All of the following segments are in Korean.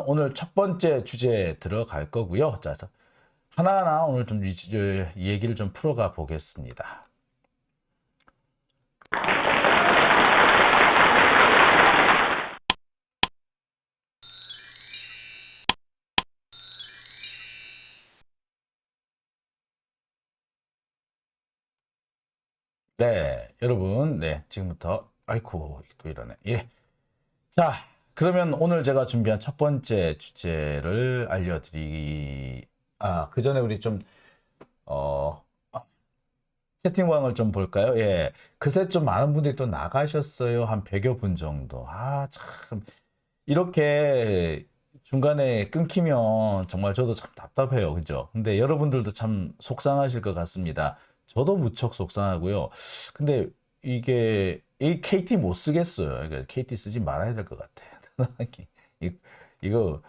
오늘 첫 번째 주제 들어갈 거고요. 자, 하나하나 오늘 좀 얘기를 좀 풀어가 보겠습니다. 네, 여러분, 지금부터, 아이쿠, 또 이러네. 예. 자, 그러면 오늘 제가 준비한 첫 번째 주제를 그 전에 우리 좀, 어, 채팅방을 좀 볼까요? 예. 그새 좀 많은 분들이 또 나가셨어요. 한 100여 분 정도. 참. 이렇게 중간에 끊기면 정말 저도 참 답답해요. 그죠? 근데 여러분들도 참 속상하실 것 같습니다. 저도 무척 속상하고요. 근데 이 KT 못 쓰겠어요. 그러니까 KT 쓰지 말아야 될 것 같아. 이거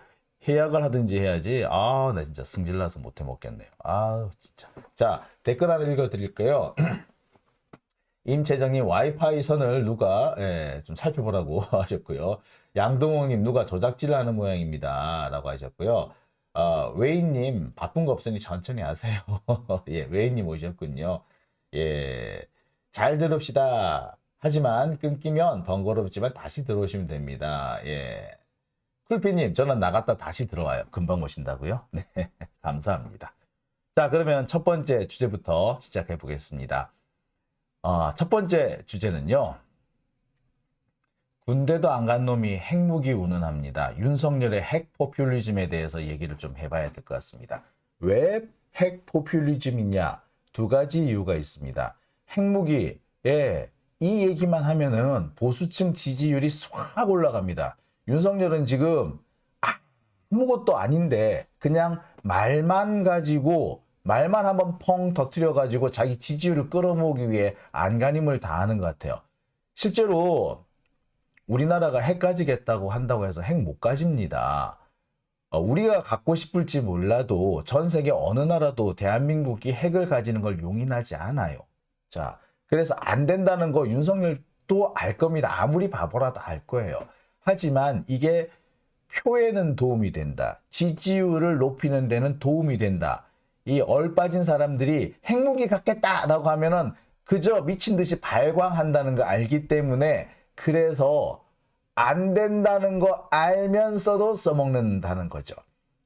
해약을 하든지 해야지. 나 진짜 승질나서 못 해 먹겠네요. 진짜. 자, 댓글 하나 읽어 드릴게요. 임채정님 와이파이 선을 누가 좀 살펴보라고 하셨고요. 양동홍님 누가 조작질 하는 모양입니다 라고 하셨고요. 웨이님 바쁜 거 없으니 천천히 하세요. 예, 웨이님 오셨군요. 예, 잘 들읍시다. 하지만 끊기면 번거롭지만 다시 들어오시면 됩니다. 예, 쿨피님 저는 나갔다 다시 들어와요. 금방 오신다고요? 네, 감사합니다. 자, 그러면 첫 번째 주제부터 시작해 보겠습니다. 첫 번째 주제는요. 군대도 안 간 놈이 핵무기 운운합니다. 윤석열의 핵 포퓰리즘에 대해서 얘기를 좀 해봐야 될 것 같습니다. 왜 핵 포퓰리즘이냐? 두 가지 이유가 있습니다. 핵무기에 이 얘기만 하면은 보수층 지지율이 싹 올라갑니다. 윤석열은 지금 아무것도 아닌데 그냥 말만 한번 펑 터뜨려 가지고 자기 지지율을 끌어모으기 위해 안간힘을 다하는 것 같아요. 실제로 우리나라가 핵 가지겠다고 한다고 해서 핵 못 가집니다. 우리가 갖고 싶을지 몰라도 전 세계 어느 나라도 대한민국이 핵을 가지는 걸 용인하지 않아요. 자, 그래서 안 된다는 거 윤석열도 알 겁니다. 아무리 바보라도 알 거예요. 하지만 이게 표에는 도움이 된다. 지지율을 높이는 데는 도움이 된다. 이 얼빠진 사람들이 핵무기 갖겠다라고 하면은 그저 미친 듯이 발광한다는 거 알기 때문에 그래서 안 된다는 거 알면서도 써먹는다는 거죠.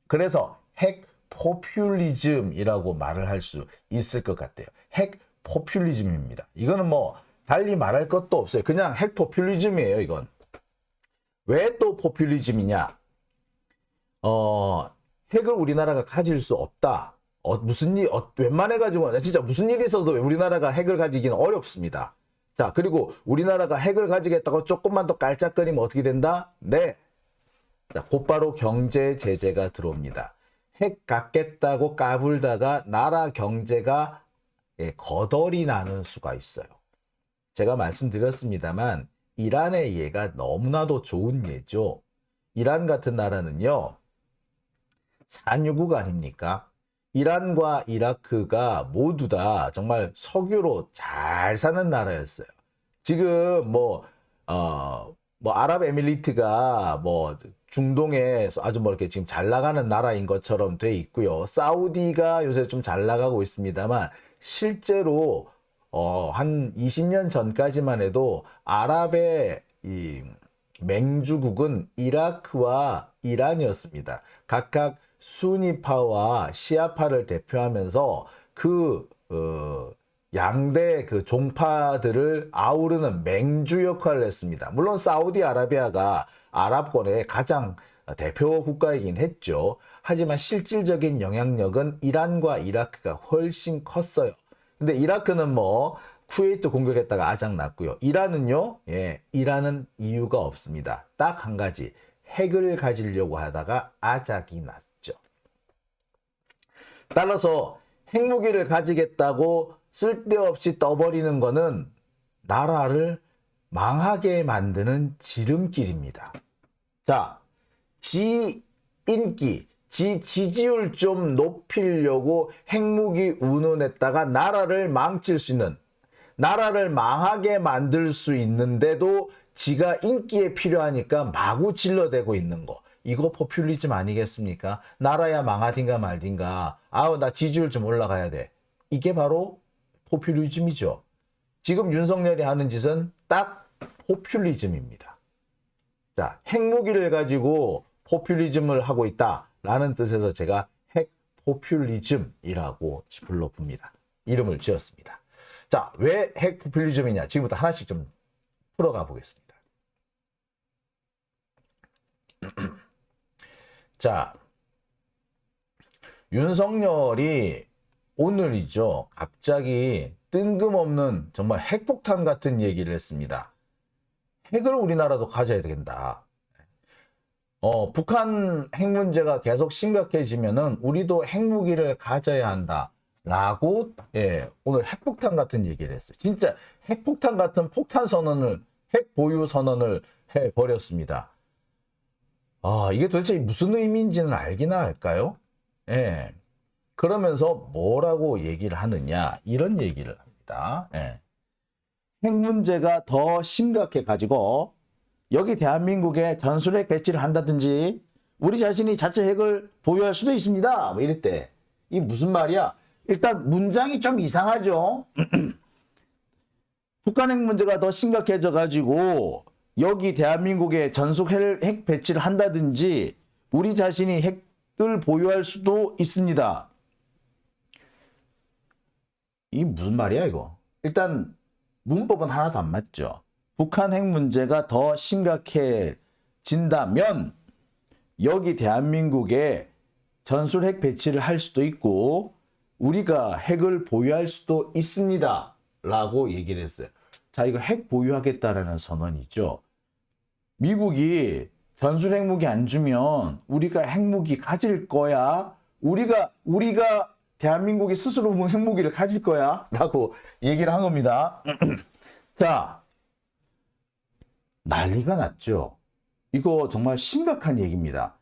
그래서 핵 포퓰리즘이라고 말을 할 수 있을 것 같아요. 핵 포퓰리즘입니다. 이거는 뭐 달리 말할 것도 없어요. 그냥 핵 포퓰리즘이에요, 이건. 왜 또 포퓰리즘이냐? 핵을 우리나라가 가질 수 없다. 웬만해가지고, 진짜 무슨 일이 있어도 우리나라가 핵을 가지기는 어렵습니다. 자, 그리고 우리나라가 핵을 가지겠다고 조금만 더 깔짝거리면 어떻게 된다? 네. 자, 곧바로 경제 제재가 들어옵니다. 핵 갖겠다고 까불다가 나라 경제가 거덜이 나는 수가 있어요. 제가 말씀드렸습니다만, 이란의 예가 너무나도 좋은 예죠. 이란 같은 나라는요, 산유국 아닙니까? 이란과 이라크가 모두 다 정말 석유로 잘 사는 나라였어요. 지금 아랍에미리트가 중동에 아주 이렇게 지금 잘 나가는 나라인 것처럼 돼 있고요. 사우디가 요새 좀 잘 나가고 있습니다만 실제로 한 20년 전까지만 해도 아랍의 이 맹주국은 이라크와 이란이었습니다. 각각 수니파와 시아파를 대표하면서 양대 종파들을 아우르는 맹주 역할을 했습니다. 물론 사우디아라비아가 아랍권의 가장 대표 국가이긴 했죠. 하지만 실질적인 영향력은 이란과 이라크가 훨씬 컸어요. 근데 이라크는 쿠웨이트 공격했다가 아작났고요. 이란은요, 이란은 이유가 없습니다. 딱 한 가지, 핵을 가지려고 하다가 아작이 났어요. 따라서 핵무기를 가지겠다고 쓸데없이 떠버리는 거는 나라를 망하게 만드는 지름길입니다. 자, 지 인기, 지 지지율 좀 높이려고 핵무기 운운했다가 나라를 망칠 수 있는, 나라를 망하게 만들 수 있는데도 지가 인기에 필요하니까 마구 질러대고 있는 거. 이거 포퓰리즘 아니겠습니까? 나라야 망하든가 말든가. 아우 나 지지율 좀 올라가야 돼. 이게 바로 포퓰리즘이죠. 지금 윤석열이 하는 짓은 딱 포퓰리즘입니다. 자, 핵무기를 가지고 포퓰리즘을 하고 있다라는 뜻에서 제가 핵 포퓰리즘이라고 불러봅니다. 이름을 지었습니다. 자, 왜 핵 포퓰리즘이냐? 지금부터 하나씩 좀 풀어가 보겠습니다. 자, 윤석열이 오늘이죠. 갑자기 뜬금없는 정말 핵폭탄 같은 얘기를 했습니다. 핵을 우리나라도 가져야 된다. 북한 핵 문제가 계속 심각해지면은 우리도 핵무기를 가져야 한다. 라고, 오늘 핵폭탄 같은 얘기를 했어요. 진짜 핵폭탄 같은 폭탄 선언을, 핵 보유 선언을 해버렸습니다. 이게 도대체 무슨 의미인지는 알기나 할까요? 예. 그러면서 뭐라고 얘기를 하느냐, 이런 얘기를 합니다. 예. 핵 문제가 더 심각해가지고, 여기 대한민국에 전술핵 배치를 한다든지 우리 자신이 자체 핵을 보유할 수도 있습니다. 뭐 이럴 때. 이 무슨 말이야? 일단 문장이 좀 이상하죠. 북한 핵 문제가 더 심각해져 가지고 여기 대한민국에 전술핵 배치를 한다든지 우리 자신이 핵을 보유할 수도 있습니다. 이 무슨 말이야 이거? 일단 문법은 하나도 안 맞죠. 북한 핵 문제가 더 심각해진다면 여기 대한민국에 전술핵 배치를 할 수도 있고 우리가 핵을 보유할 수도 있습니다. 라고 얘기를 했어요. 자, 이거 핵 보유하겠다라는 선언이죠. 미국이 전술핵 무기 안 주면 우리가 핵무기 가질 거야. 우리가 대한민국이 스스로 핵무기를 가질 거야. 라고 얘기를 한 겁니다. 자, 난리가 났죠. 이거 정말 심각한 얘기입니다.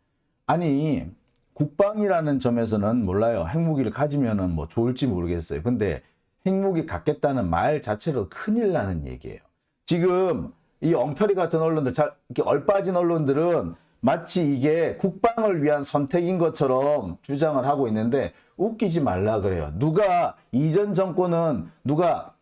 아니, 국방이라는 점에서는 몰라요. 핵무기를 가지면은 뭐 좋을지 모르겠어요. 근데 핵무기 갖겠다는 말 자체로 큰일 나는 얘기예요. 지금 이 엉터리 같은 언론들, 이렇게 얼빠진 언론들은 마치 이게 국방을 위한 선택인 것처럼 주장을 하고 있는데 웃기지 말라 그래요. 이전 정권은 누가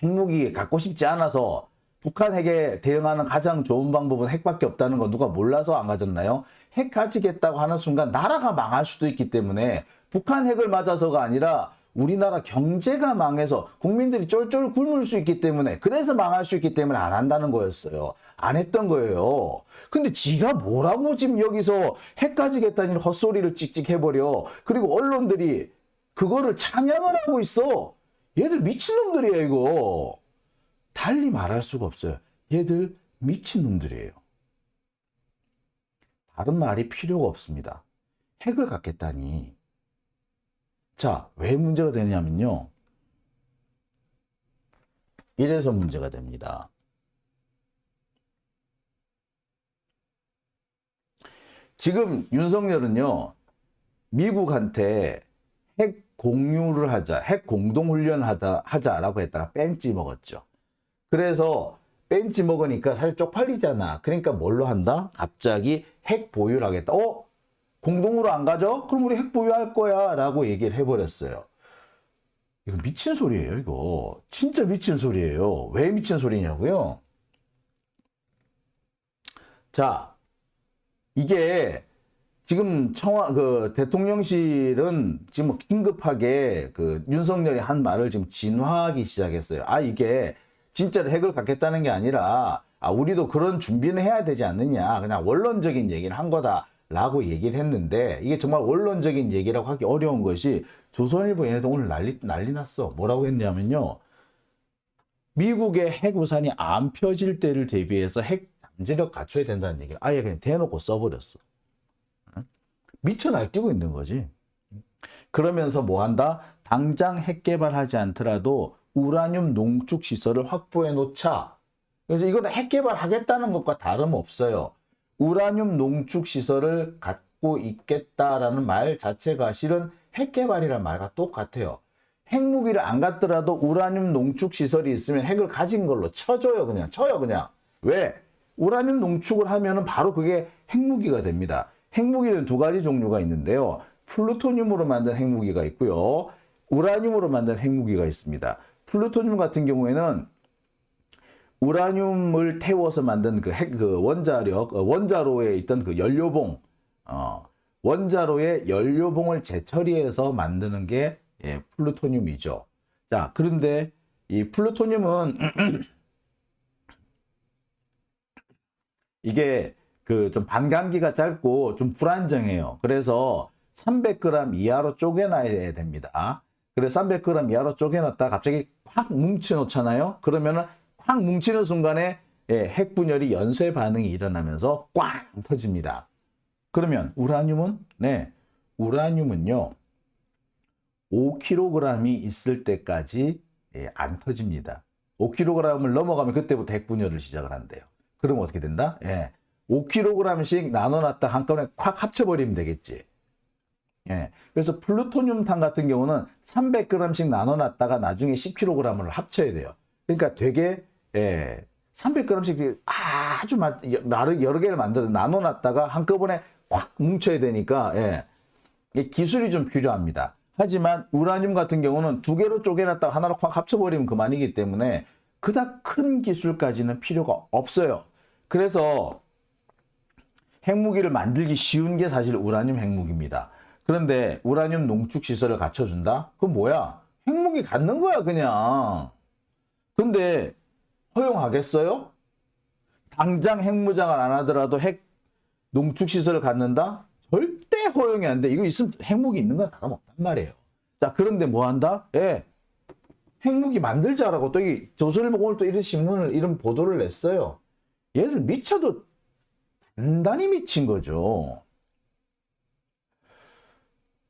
핵무기 갖고 싶지 않아서 북한 핵에 대응하는 가장 좋은 방법은 핵밖에 없다는 거 누가 몰라서 안 가졌나요? 핵 가지겠다고 하는 순간 나라가 망할 수도 있기 때문에 북한 핵을 맞아서가 아니라 우리나라 경제가 망해서 국민들이 쫄쫄 굶을 수 있기 때문에 그래서 망할 수 있기 때문에 안 한다는 거였어요. 안 했던 거예요. 근데 지가 뭐라고 지금 여기서 핵 가지겠다는 헛소리를 찍찍 해버려. 그리고 언론들이 그거를 찬양을 하고 있어. 얘들 미친놈들이에요 이거. 달리 말할 수가 없어요. 얘들 미친놈들이에요. 다른 말이 필요가 없습니다. 핵을 갖겠다니. 자, 왜 문제가 되냐면요. 이래서 문제가 됩니다. 지금 윤석열은요, 미국한테 핵 공유를 하자, 핵 공동훈련 하자라고 했다가 뺀찌 먹었죠. 그래서 뺀찌 먹으니까 사실 쪽팔리잖아. 그러니까 뭘로 한다? 갑자기 핵 보유를 하겠다. 공동으로 안 가져? 그럼 우리 핵 보유할 거야 라고 얘기를 해버렸어요. 이거 미친 소리예요 이거. 진짜 미친 소리예요. 왜 미친 소리냐고요? 자, 이게 지금 대통령실은 지금 긴급하게 윤석열이 한 말을 지금 진화하기 시작했어요. 이게 진짜로 핵을 갖겠다는 게 아니라 우리도 그런 준비는 해야 되지 않느냐. 그냥 원론적인 얘기를 한 거다라고 얘기를 했는데 이게 정말 원론적인 얘기라고 하기 어려운 것이 조선일보 얘네도 오늘 난리 났어. 뭐라고 했냐면요. 미국의 핵 우산이 안 펴질 때를 대비해서 핵 잠재력 갖춰야 된다는 얘기를 아예 그냥 대놓고 써버렸어. 미쳐 날뛰고 있는 거지. 그러면서 뭐 한다? 당장 핵 개발하지 않더라도 우라늄 농축 시설을 확보해 놓자. 그래서 이거는 핵 개발하겠다는 것과 다름없어요. 우라늄 농축 시설을 갖고 있겠다라는 말 자체가 실은 핵 개발이라는 말과 똑같아요. 핵무기를 안 갖더라도 우라늄 농축 시설이 있으면 핵을 가진 걸로 쳐줘요. 그냥 쳐요. 그냥. 왜? 우라늄 농축을 하면은 바로 그게 핵무기가 됩니다. 핵무기는 두 가지 종류가 있는데요. 플루토늄으로 만든 핵무기가 있고요. 우라늄으로 만든 핵무기가 있습니다. 플루토늄 같은 경우에는 우라늄을 태워서 만든 그 원자로에 있던 그 연료봉, 원자로의 연료봉을 재처리해서 만드는 게 플루토늄이죠. 자, 그런데 이 플루토늄은 이게 그 좀 반감기가 짧고 좀 불안정해요. 그래서 300g 이하로 쪼개놔야 됩니다. 그래서 300g 이하로 쪼개놨다 갑자기 확 뭉쳐 놓잖아요. 그러면은 확 뭉치는 순간에 핵분열이 연쇄 반응이 일어나면서 꽝 터집니다. 그러면 우라늄은 우라늄은요 5kg이 있을 때까지 안 터집니다. 5kg을 넘어가면 그때부터 핵분열을 시작을 한대요. 그러면 어떻게 된다? 5kg씩 나눠놨다 한꺼번에 콱 합쳐버리면 되겠지. 그래서 플루토늄탄 같은 경우는 300g씩 나눠놨다가 나중에 10kg을 합쳐야 돼요. 그러니까 되게 300g씩 아주 여러 개를 만들어 나눠놨다가 한꺼번에 콱 뭉쳐야 되니까 기술이 좀 필요합니다. 하지만 우라늄 같은 경우는 두 개로 쪼개놨다가 하나로 콱 합쳐버리면 그만이기 때문에 그닥 큰 기술까지는 필요가 없어요. 그래서 핵무기를 만들기 쉬운 게 사실 우라늄 핵무기입니다. 그런데 우라늄 농축 시설을 갖춰준다? 그건 뭐야? 핵무기 갖는 거야 그냥. 근데 허용하겠어요? 당장 핵무장을 안 하더라도 핵 농축 시설을 갖는다? 절대 허용이 안 돼. 이거 있으면 핵무기 있는 거야 다름없단 말이에요. 자, 그런데 뭐 한다? 핵무기 만들자라고 또 이 조선일보 오늘 또 이런 신문을 이런 보도를 냈어요. 얘들 미쳐도 단단히 미친 거죠.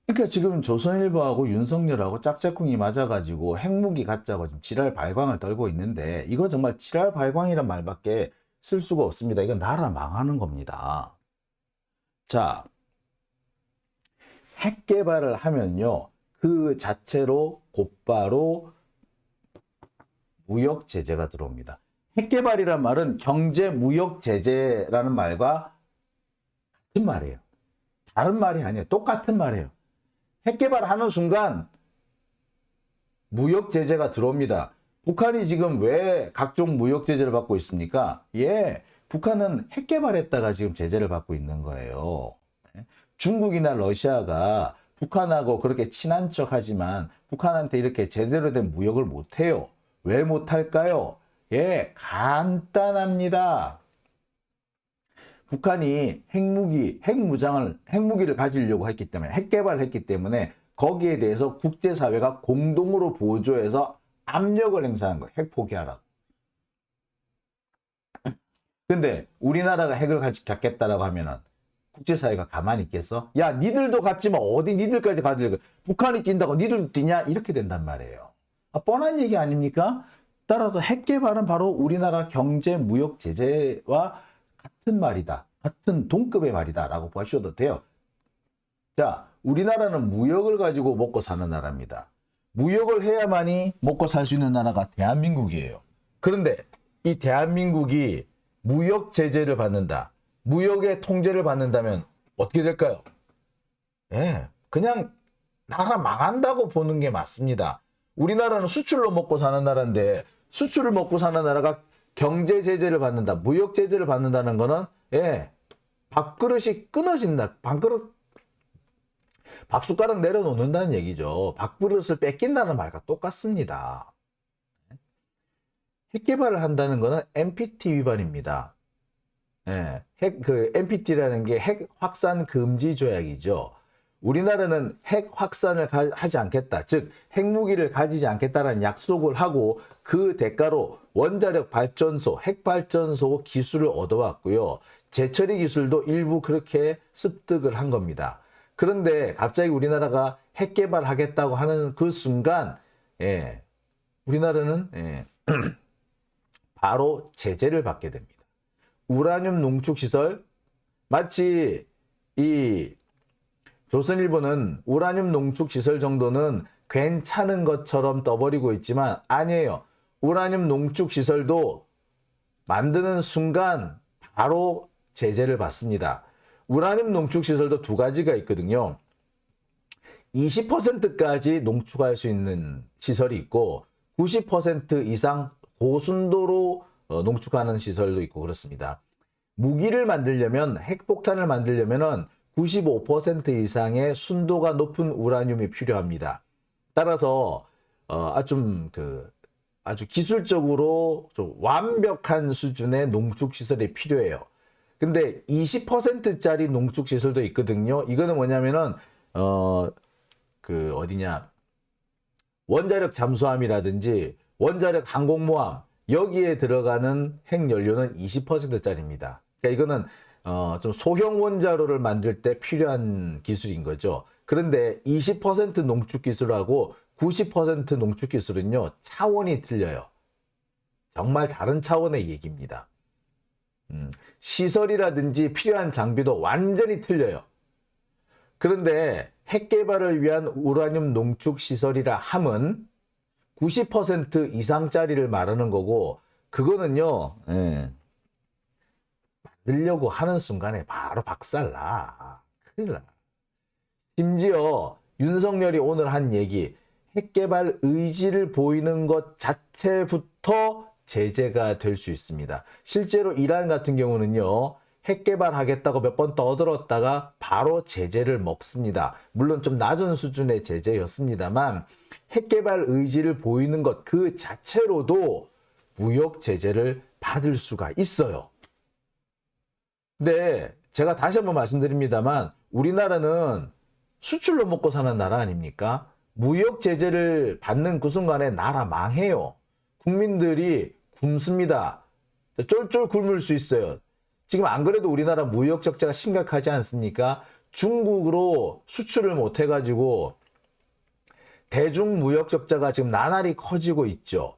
그러니까 지금 조선일보하고 윤석열하고 짝짝꿍이 맞아가지고 핵무기 갖자고 지금 지랄 발광을 떨고 있는데 이거 정말 지랄 발광이란 말밖에 쓸 수가 없습니다. 이건 나라 망하는 겁니다. 자, 핵 개발을 하면요 그 자체로 곧바로 무역 제재가 들어옵니다. 핵 개발이란 말은 경제 무역 제재라는 말과 같은 말이에요. 다른 말이 아니에요. 똑같은 말이에요. 핵 개발하는 순간 무역 제재가 들어옵니다. 북한이 지금 왜 각종 무역 제재를 받고 있습니까? 북한은 핵 개발했다가 지금 제재를 받고 있는 거예요. 중국이나 러시아가 북한하고 그렇게 친한 척 하지만 북한한테 이렇게 제대로 된 무역을 못해요. 왜 못할까요? 간단합니다. 북한이 핵무기를 가지려고 했기 때문에, 핵 개발을 했기 때문에 거기에 대해서 국제사회가 공동으로 보조해서 압력을 행사한 거예요. 핵 포기하라고. 근데 우리나라가 핵을 갖겠다라고 하면은 국제사회가 가만히 있겠어? 야, 니들도 갖지만 어디 니들까지 가지려고. 북한이 뛴다고 니들도 뛰냐? 이렇게 된단 말이에요. 뻔한 얘기 아닙니까? 따라서 핵 개발은 바로 우리나라 경제 무역 제재와 같은 말이다. 같은 동급의 말이다 라고 보셔도 돼요. 자, 우리나라는 무역을 가지고 먹고 사는 나라입니다. 무역을 해야만이 먹고 살 수 있는 나라가 대한민국이에요. 그런데 이 대한민국이 무역 제재를 받는다. 무역의 통제를 받는다면 어떻게 될까요? 그냥 나라 망한다고 보는 게 맞습니다. 우리나라는 수출로 먹고 사는 나라인데 수출을 먹고 사는 나라가 경제 제재를 받는다. 무역 제재를 받는다는 거는 밥그릇이 끊어진다. 밥숟가락 내려놓는다는 얘기죠. 밥그릇을 뺏긴다는 말과 똑같습니다. 핵 개발을 한다는 거는 NPT 위반입니다. NPT라는 게 핵 확산 금지 조약이죠. 우리나라는 핵 확산을 하지 않겠다. 즉 핵무기를 가지지 않겠다라는 약속을 하고 그 대가로 원자력 발전소, 핵발전소 기술을 얻어왔고요. 재처리 기술도 일부 그렇게 습득을 한 겁니다. 그런데 갑자기 우리나라가 핵 개발하겠다고 하는 그 순간 우리나라는 바로 제재를 받게 됩니다. 우라늄 농축시설, 마치 이 조선일보는 우라늄 농축시설 정도는 괜찮은 것처럼 떠버리고 있지만 아니에요. 우라늄 농축시설도 만드는 순간 바로 제재를 받습니다. 우라늄 농축 시설도 두 가지가 있거든요. 20%까지 농축할 수 있는 시설이 있고 90% 이상 고순도로 농축하는 시설도 있고 그렇습니다. 무기를 만들려면 핵폭탄을 만들려면은 95% 이상의 순도가 높은 우라늄이 필요합니다. 따라서 아주 기술적으로 좀 완벽한 수준의 농축 시설이 필요해요. 근데 20%짜리 농축 시설도 있거든요. 이거는 뭐냐면은 원자력 잠수함이라든지 원자력 항공모함 여기에 들어가는 핵연료는 20%짜리입니다. 그러니까 이거는 좀 소형 원자로를 만들 때 필요한 기술인 거죠. 그런데 20% 농축 기술하고 90% 농축 기술은요, 차원이 틀려요. 정말 다른 차원의 얘기입니다. 시설이라든지 필요한 장비도 완전히 틀려요. 그런데 핵 개발을 위한 우라늄 농축 시설이라 함은 90% 이상짜리를 말하는 거고, 그거는요, 만들려고 하는 순간에 바로 박살나. 큰일 나. 심지어 윤석열이 오늘 한 얘기, 핵 개발 의지를 보이는 것 자체부터 제재가 될 수 있습니다. 실제로 이란 같은 경우는요, 핵 개발하겠다고 몇 번 떠들었다가 바로 제재를 먹습니다. 물론 좀 낮은 수준의 제재였습니다만 핵 개발 의지를 보이는 것 그 자체로도 무역 제재를 받을 수가 있어요. 근데 제가 다시 한번 말씀드립니다만 우리나라는 수출로 먹고 사는 나라 아닙니까? 무역 제재를 받는 그 순간에 나라 망해요. 국민들이 굶습니다. 쫄쫄 굶을 수 있어요. 지금 안 그래도 우리나라 무역 적자가 심각하지 않습니까? 중국으로 수출을 못 해가지고 대중 무역 적자가 지금 나날이 커지고 있죠.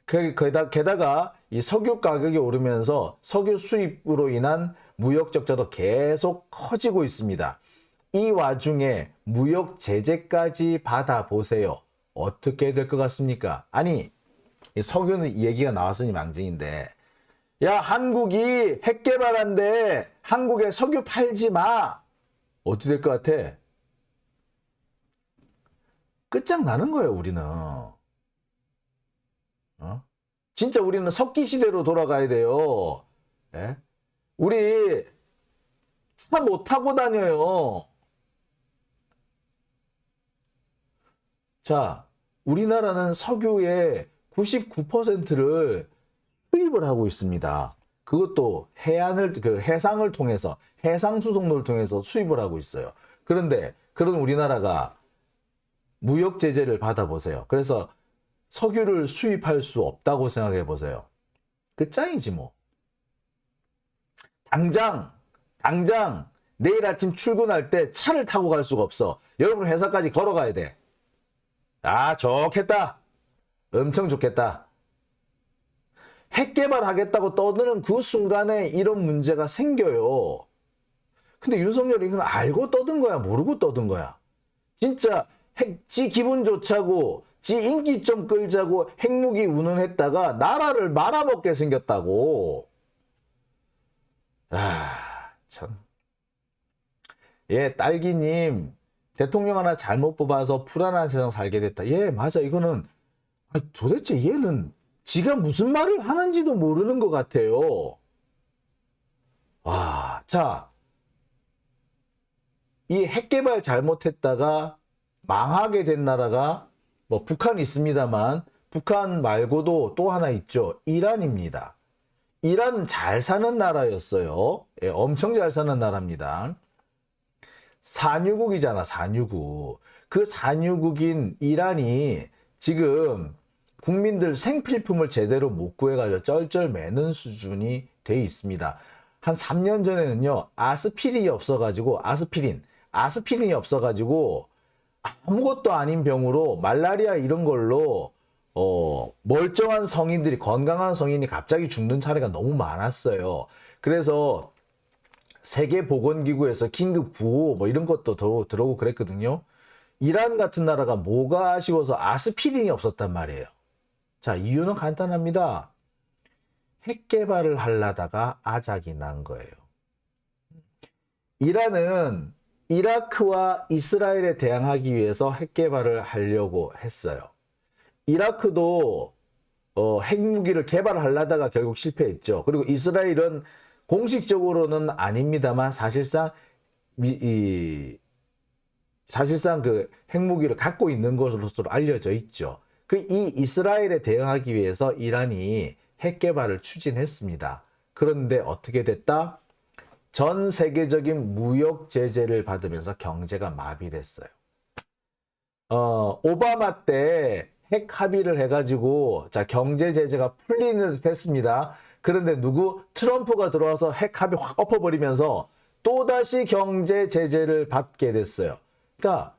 게다가 이 석유 가격이 오르면서 석유 수입으로 인한 무역 적자도 계속 커지고 있습니다. 이 와중에 무역 제재까지 받아보세요. 어떻게 될 것 같습니까? 아니, 석유는 얘기가 나왔으니 망정인데, 야, 한국이 핵 개발한데 한국에 석유 팔지 마. 어떻게 될 것 같아? 끝장나는 거예요, 우리는. 진짜 우리는 석기 시대로 돌아가야 돼요. 예? 우리 차 못 타고 다녀요. 자, 우리나라는 석유의 99%를 수입을 하고 있습니다. 그것도 해상을 통해서, 해상수송로를 통해서 수입을 하고 있어요. 그런데 그런 우리나라가 무역 제재를 받아보세요. 그래서 석유를 수입할 수 없다고 생각해 보세요. 끝장이지 뭐. 당장 내일 아침 출근할 때 차를 타고 갈 수가 없어. 여러분 회사까지 걸어가야 돼. 아, 좋겠다. 엄청 좋겠다. 핵 개발하겠다고 떠드는 그 순간에 이런 문제가 생겨요. 근데 윤석열이 이건 알고 떠든 거야, 모르고 떠든 거야. 진짜 지 기분 좋자고, 지 인기 좀 끌자고 핵무기 운운했다가 나라를 말아먹게 생겼다고. 아, 참. 예, 딸기님, 대통령 하나 잘못 뽑아서 불안한 세상 살게 됐다. 예, 맞아. 이거는 도대체 얘는 지가 무슨 말을 하는지도 모르는 것 같아요. 와, 자, 이 핵개발 잘못했다가 망하게 된 나라가 뭐 북한이 있습니다만 북한 말고도 또 하나 있죠. 이란입니다. 이란은 잘 사는 나라였어요. 예, 엄청 잘 사는 나라입니다. 산유국이잖아, 산유국. 그 산유국인 이란이 지금 국민들 생필품을 제대로 못 구해가지고 쩔쩔 매는 수준이 돼 있습니다. 한 3년 전에는요, 아스피린이 없어가지고 아무것도 아닌 병으로 말라리아 이런 걸로 멀쩡한 성인들이, 건강한 성인이 갑자기 죽는 사례가 너무 많았어요. 그래서 세계보건기구에서 긴급 구호 뭐 이런 것도 들어오고 그랬거든요. 이란 같은 나라가 뭐가 아쉬워서 아스피린이 없었단 말이에요. 자, 이유는 간단합니다. 핵 개발을 하려다가 아작이 난 거예요. 이란은 이라크와 이스라엘에 대항하기 위해서 핵 개발을 하려고 했어요. 이라크도 핵무기를 개발하려다가 결국 실패했죠. 그리고 이스라엘은 공식적으로는 아닙니다만 사실상 사실상 그 핵무기를 갖고 있는 것으로서 알려져 있죠. 이 이스라엘에 대응하기 위해서 이란이 핵 개발을 추진했습니다. 그런데 어떻게 됐다? 전 세계적인 무역 제재를 받으면서 경제가 마비됐어요. 오바마 때 핵 합의를 해가지고 자 경제 제재가 풀리는 듯 했습니다. 그런데 트럼프가 들어와서 핵 합의 확 엎어버리면서 또다시 경제 제재를 받게 됐어요. 그러니까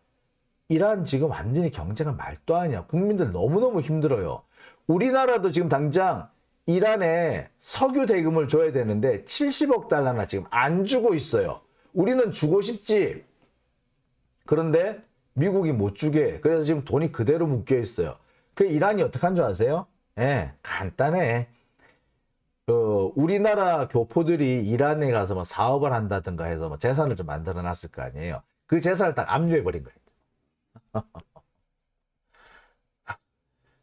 이란 지금 완전히 경제가 말도 아니야. 국민들 너무너무 힘들어요. 우리나라도 지금 당장 이란에 석유 대금을 줘야 되는데 70억 달러나 지금 안 주고 있어요. 우리는 주고 싶지. 그런데 미국이 못 주게. 그래서 지금 돈이 그대로 묶여 있어요. 그 이란이 어떻게 한 줄 아세요? 간단해. 우리나라 교포들이 이란에 가서 뭐 사업을 한다든가 해서 뭐 재산을 좀 만들어 놨을 거 아니에요. 그 재산을 딱 압류해 버린 거예요.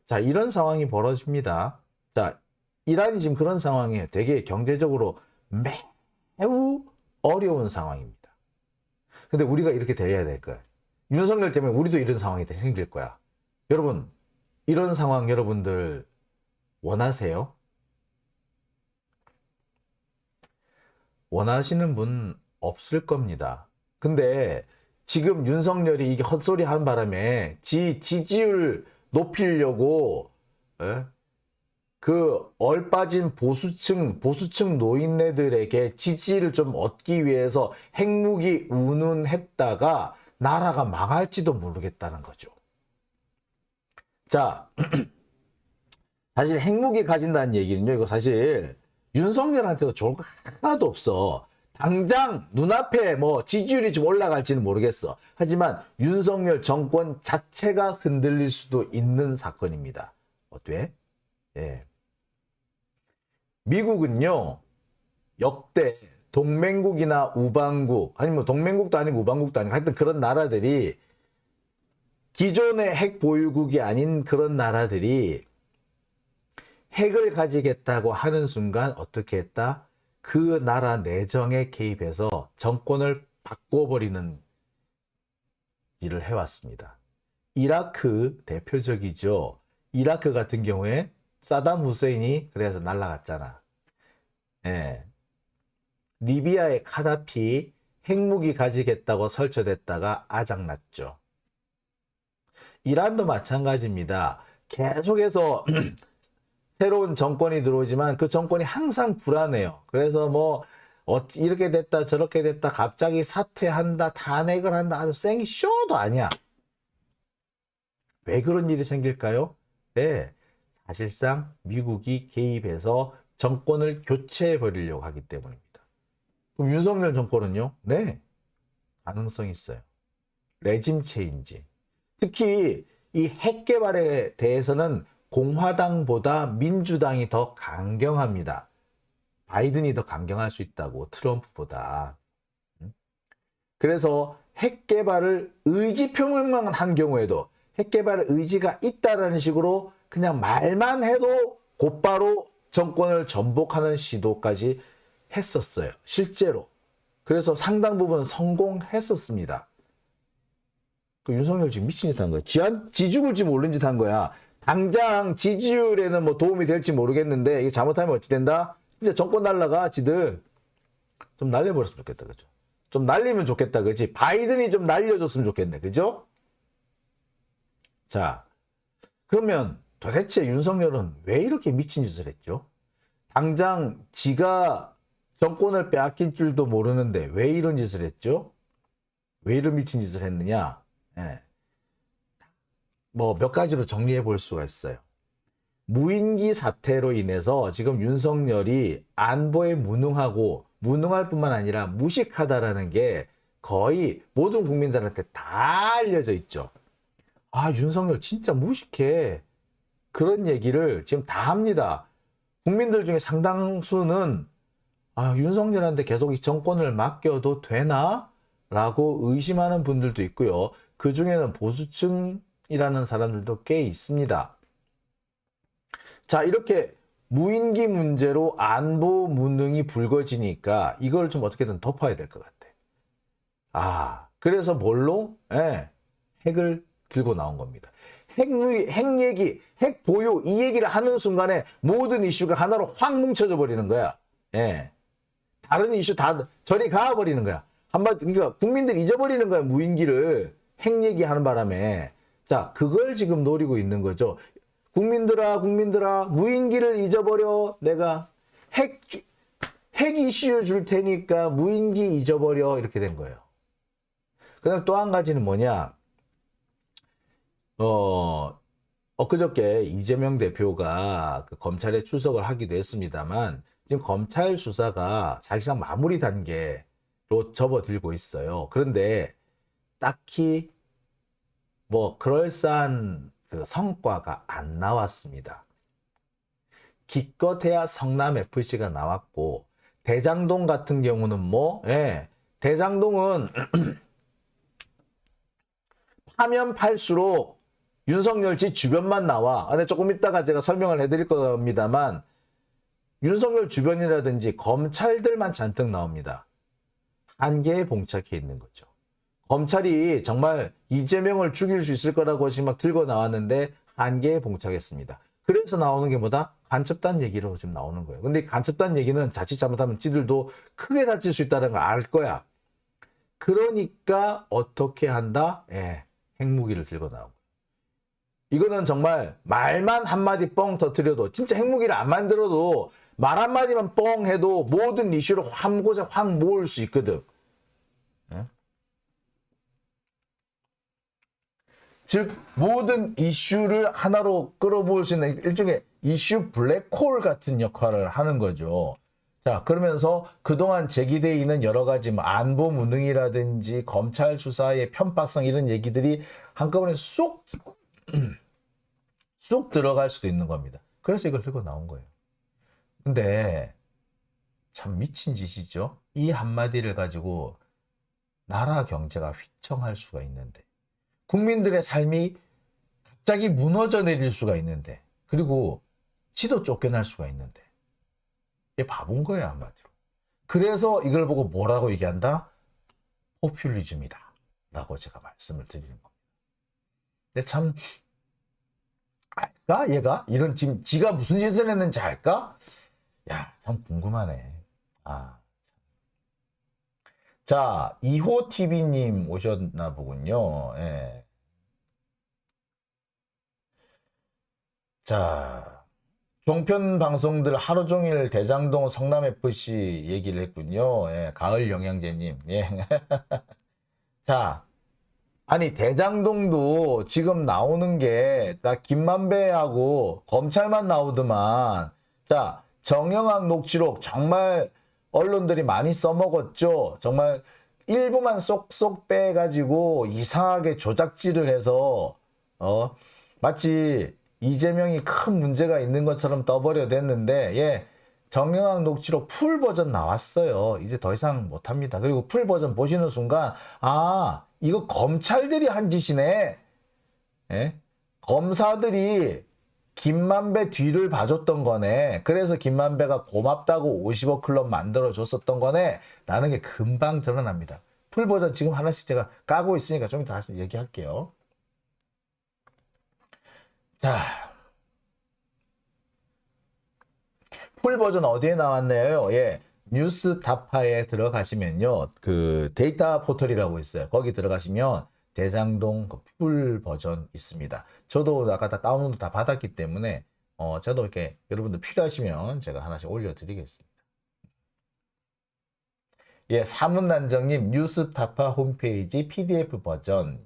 자, 이런 상황이 벌어집니다. 자, 이란이 지금 그런 상황이에요. 되게 경제적으로 매우 어려운 상황입니다. 근데 우리가 이렇게 돼야 될 거예요. 윤석열 때문에 우리도 이런 상황이 생길 거야. 여러분, 이런 상황 여러분들 원하세요? 원하시는 분 없을 겁니다. 근데 지금 윤석열이 이게 헛소리 하는 바람에 지지율 높이려고 그 얼빠진 보수층 노인네들에게 지지를 좀 얻기 위해서 핵무기 운운했다가 나라가 망할지도 모르겠다는 거죠. 자, 사실 핵무기 가진다는 얘기는요, 이거 사실 윤석열한테도 좋을 거 하나도 없어. 당장 눈앞에 뭐 지지율이 좀 올라갈지는 모르겠어. 하지만 윤석열 정권 자체가 흔들릴 수도 있는 사건입니다. 어때? 예. 미국은요, 역대 동맹국이나 우방국, 아니면 동맹국도 아니고 우방국도 아니고 하여튼 그런 나라들이 기존의 핵 보유국이 아닌 그런 나라들이 핵을 가지겠다고 하는 순간 어떻게 했다? 그 나라 내정에 개입해서 정권을 바꿔버리는 일을 해왔습니다. 이라크 대표적이죠. 이라크 같은 경우에 사담 후세인이 그래서 날아갔잖아. 예. 리비아의 카다피 핵무기 가지겠다고 설쳐댔다가 아작났죠. 이란도 마찬가지입니다. 계속해서 새로운 정권이 들어오지만 그 정권이 항상 불안해요. 그래서 뭐 이렇게 됐다 저렇게 됐다 갑자기 사퇴한다 탄핵을 한다 아주 생쇼도 아니야. 왜 그런 일이 생길까요? 네, 사실상 미국이 개입해서 정권을 교체해 버리려고 하기 때문입니다. 그럼 윤석열 정권은요? 네, 가능성이 있어요. 레짐 체인지. 특히 이 핵 개발에 대해서는 공화당보다 민주당이 더 강경합니다. 바이든이 더 강경할 수 있다고, 트럼프보다. 그래서 핵 개발을 의지 표명만 한 경우에도 핵 개발 의지가 있다라는 식으로 그냥 말만 해도 곧바로 정권을 전복하는 시도까지 했었어요. 실제로. 그래서 상당 부분 성공했었습니다. 그 윤석열 지금 미친 짓 한 거야. 지 죽을지 모르는 짓 한 거야. 당장 지지율에는 뭐 도움이 될지 모르겠는데 이게 잘못하면 어찌 된다? 진짜 정권 날라가 지들. 좀 날려버렸으면 좋겠다. 그죠? 좀 날리면 좋겠다. 그지? 바이든이 좀 날려줬으면 좋겠네. 그죠? 자, 그러면 도대체 윤석열은 왜 이렇게 미친 짓을 했죠? 당장 지가 정권을 빼앗길 줄도 모르는데 왜 이런 짓을 했죠? 왜 이런 미친 짓을 했느냐? 예. 뭐 몇 가지로 정리해 볼 수가 있어요. 무인기 사태로 인해서 지금 윤석열이 안보에 무능하고 무능할 뿐만 아니라 무식하다라는 게 거의 모든 국민들한테 다 알려져 있죠. 아, 윤석열 진짜 무식해. 그런 얘기를 지금 다 합니다. 국민들 중에 상당수는 윤석열한테 계속 이 정권을 맡겨도 되나? 라고 의심하는 분들도 있고요. 그 중에는 보수층이라는 사람들도 꽤 있습니다. 자, 이렇게 무인기 문제로 안보 무능이 불거지니까 이걸 좀 어떻게든 덮어야 될 것 같아. 그래서 뭘로? 핵을 들고 나온 겁니다. 핵 얘기, 핵 보유, 이 얘기를 하는 순간에 모든 이슈가 하나로 확 뭉쳐져 버리는 거야. 다른 이슈 다 저리 가버리는 거야. 그러니까 국민들이 잊어버리는 거야, 무인기를. 핵 얘기하는 바람에. 자, 그걸 지금 노리고 있는 거죠. 국민들아, 무인기를 잊어버려. 내가 핵 이슈 줄 테니까 무인기 잊어버려. 이렇게 된 거예요. 그 다음 또 한 가지는 뭐냐. 엊그저께 이재명 대표가 그 검찰에 출석을 하기도 했습니다만, 지금 검찰 수사가 사실상 마무리 단계로 접어들고 있어요. 그런데 딱히 뭐 그럴싸한 그 성과가 안 나왔습니다. 기껏해야 성남FC가 나왔고, 대장동 같은 경우는 대장동은 파면 팔수록 윤석열 집 주변만 나와. 근데 조금 이따가 제가 설명을 해드릴 겁니다만, 윤석열 주변이라든지 검찰들만 잔뜩 나옵니다. 한계에 봉착해 있는 거죠. 검찰이 정말 이재명을 죽일 수 있을 거라고 지금 막 들고 나왔는데 한계에 봉착했습니다. 그래서 나오는 게 뭐다? 간첩단 얘기로 지금 나오는 거예요. 근데 간첩단 얘기는 자칫 잘못하면 지들도 크게 다칠 수 있다는 걸 알 거야. 그러니까 어떻게 한다? 핵무기를 들고 나오고. 이거는 정말 말만 한마디 뻥 터뜨려도, 진짜 핵무기를 안 만들어도 말 한마디만 뻥 해도 모든 이슈를 한 곳에 확 모을 수 있거든. 즉 모든 이슈를 하나로 끌어모을 수 있는 일종의 이슈 블랙홀 같은 역할을 하는 거죠. 자, 그러면서 그동안 제기되어 있는 여러 가지 안보 무능이라든지 검찰 수사의 편파성 이런 얘기들이 한꺼번에 쑥 들어갈 수도 있는 겁니다. 그래서 이걸 들고 나온 거예요. 근데 참 미친 짓이죠. 이 한마디를 가지고 나라 경제가 휘청할 수가 있는데, 국민들의 삶이 갑자기 무너져 내릴 수가 있는데, 그리고 지도 쫓겨날 수가 있는데, 얘 바본 거야, 한마디로. 그래서 이걸 보고 뭐라고 얘기한다? 포퓰리즘이다 라고 제가 말씀을 드리는 겁니다. 근데 참 알까? 얘가? 이런 지금 지가 무슨 짓을 했는지 알까? 야, 참 궁금하네. 자, 2호TV님 오셨나 보군요. 자, 종편 방송들 하루 종일 대장동 성남FC 얘기를 했군요. 가을 영양제님. 자, 아니 대장동도 지금 나오는 게 나 김만배하고 검찰만 나오더만. 자, 정영학 녹취록 정말 언론들이 많이 써먹었죠. 정말 일부만 쏙쏙 빼가지고 이상하게 조작질을 해서 마치 이재명이 큰 문제가 있는 것처럼 떠버려 댔는데, 정영학 녹취록 풀 버전 나왔어요. 이제 더 이상 못합니다. 그리고 풀 버전 보시는 순간 이거 검찰들이 한 짓이네. 검사들이 김만배 뒤를 봐줬던 거네. 그래서 김만배가 고맙다고 50억 클럽 만들어줬었던 거네. 라는 게 금방 드러납니다. 풀 버전 지금 하나씩 제가 까고 있으니까 좀 이따 다시 얘기할게요. 자, 풀 버전 어디에 나왔나요? 뉴스타파에 들어가시면요, 그 데이터 포털이라고 있어요. 거기 들어가시면 대장동 풀 버전 있습니다. 저도 아까 다 다운로드 다 받았기 때문에 저도 이렇게 여러분들 필요하시면 제가 하나씩 올려드리겠습니다. 사문난정님 뉴스타파 홈페이지 PDF 버전.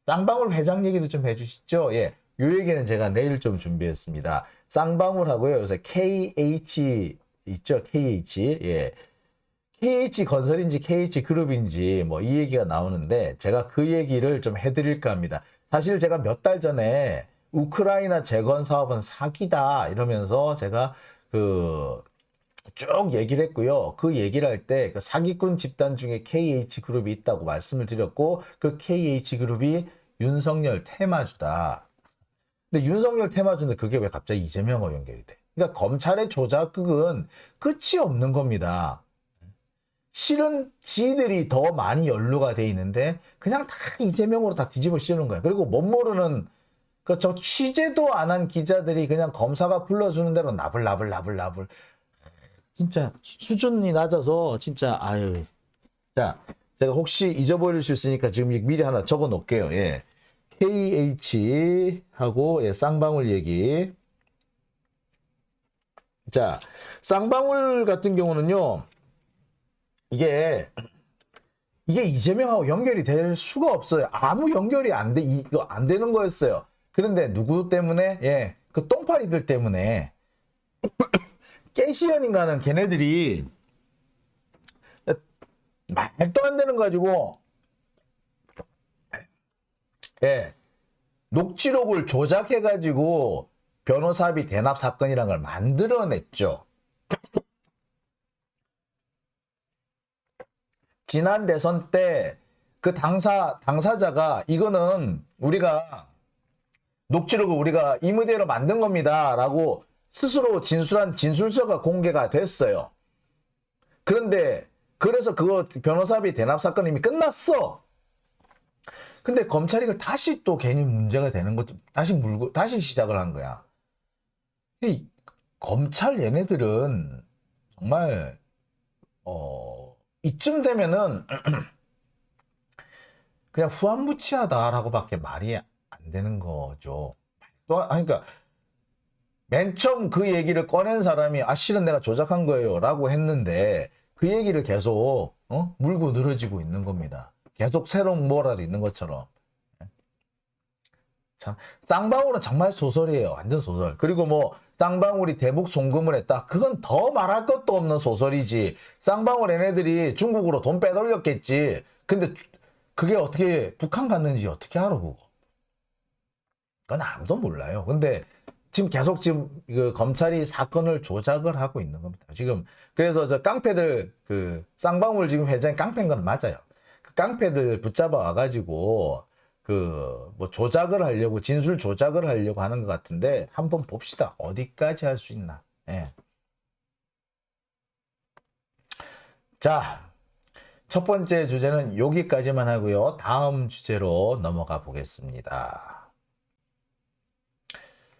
쌍방울 회장 얘기도 좀 해주시죠. 요 얘기는 제가 내일 좀 준비했습니다. 쌍방울하고요, 요새 KH 있죠, KH. KH건설인지 KH그룹인지 이 얘기가 나오는데, 제가 그 얘기를 좀 해드릴까 합니다. 사실 제가 몇 달 전에 우크라이나 재건 사업은 사기다 이러면서 제가 그 쭉 얘기를 했고요. 그 얘기를 할 때 그 사기꾼 집단 중에 KH그룹이 있다고 말씀을 드렸고, 그 KH그룹이 윤석열 테마주다. 근데 윤석열 테마주인데 그게 왜 갑자기 이재명과 연결이 돼? 그러니까 검찰의 조작극은 끝이 없는 겁니다. 실은 지들이 더 많이 연루가 돼 있는데 그냥 다 이재명으로 다 뒤집어 씌우는 거야. 그리고 못 모르는 그 저 취재도 안 한 기자들이 그냥 검사가 불러주는 대로 나불나불 진짜 수준이 낮아서 진짜 아유. 자, 제가 혹시 잊어버릴 수 있으니까 지금 미리 하나 적어 놓을게요. 예. KH하고 예, 쌍방울 얘기. 자, 쌍방울 같은 경우는요. 이게 이재명하고 연결이 될 수가 없어요. 아무 연결이 이거 안 되는 거였어요. 그런데 누구 때문에? 예. 그 똥파리들 때문에. 깨시연인가는 걔네들이 말도 안 되는 거 가지고 예. 녹취록을 조작해 가지고 변호사비 대납 사건이라는 걸 만들어냈죠. 지난 대선 때 그 당사자가 이거는 우리가 녹취록을 우리가 임의대로 만든 겁니다 라고 스스로 진술한 진술서가 공개가 됐어요. 그런데 그래서 그거 변호사비 대납 사건이 이미 끝났어. 근데 검찰이 이걸 다시 또 괜히 문제가 되는 것도 다시 물고 다시 시작을 한 거야. 이 검찰 얘네들은 정말 이쯤 되면은 그냥 후한무치하다라고밖에 말이 안 되는 거죠. 그러니까 맨 처음 그 얘기를 꺼낸 사람이 실은 내가 조작한 거예요 라고 했는데 그 얘기를 계속 물고 늘어지고 있는 겁니다. 계속 새로운 뭐라도 있는 것처럼. 참 쌍방울은 정말 소설이에요. 완전 소설. 그리고 뭐 쌍방울이 대북 송금을 했다. 그건 더 말할 것도 없는 소설이지. 쌍방울 얘네들이 중국으로 돈 빼돌렸겠지. 근데 그게 어떻게 북한 갔는지 어떻게 알아 그거. 그건 아무도 몰라요. 근데 지금 계속 그 검찰이 사건을 조작을 하고 있는 겁니다. 지금 그래서 저 깡패들 그 쌍방울 지금 회장이 깡패인 건 맞아요. 그 깡패들 붙잡아 와가지고 그 뭐 조작을 하려고 진술 조작을 하려고 하는 것 같은데 한번 봅시다. 어디까지 할 수 있나. 예. 자, 첫 번째 주제는 여기까지만 하고요. 다음 주제로 넘어가 보겠습니다.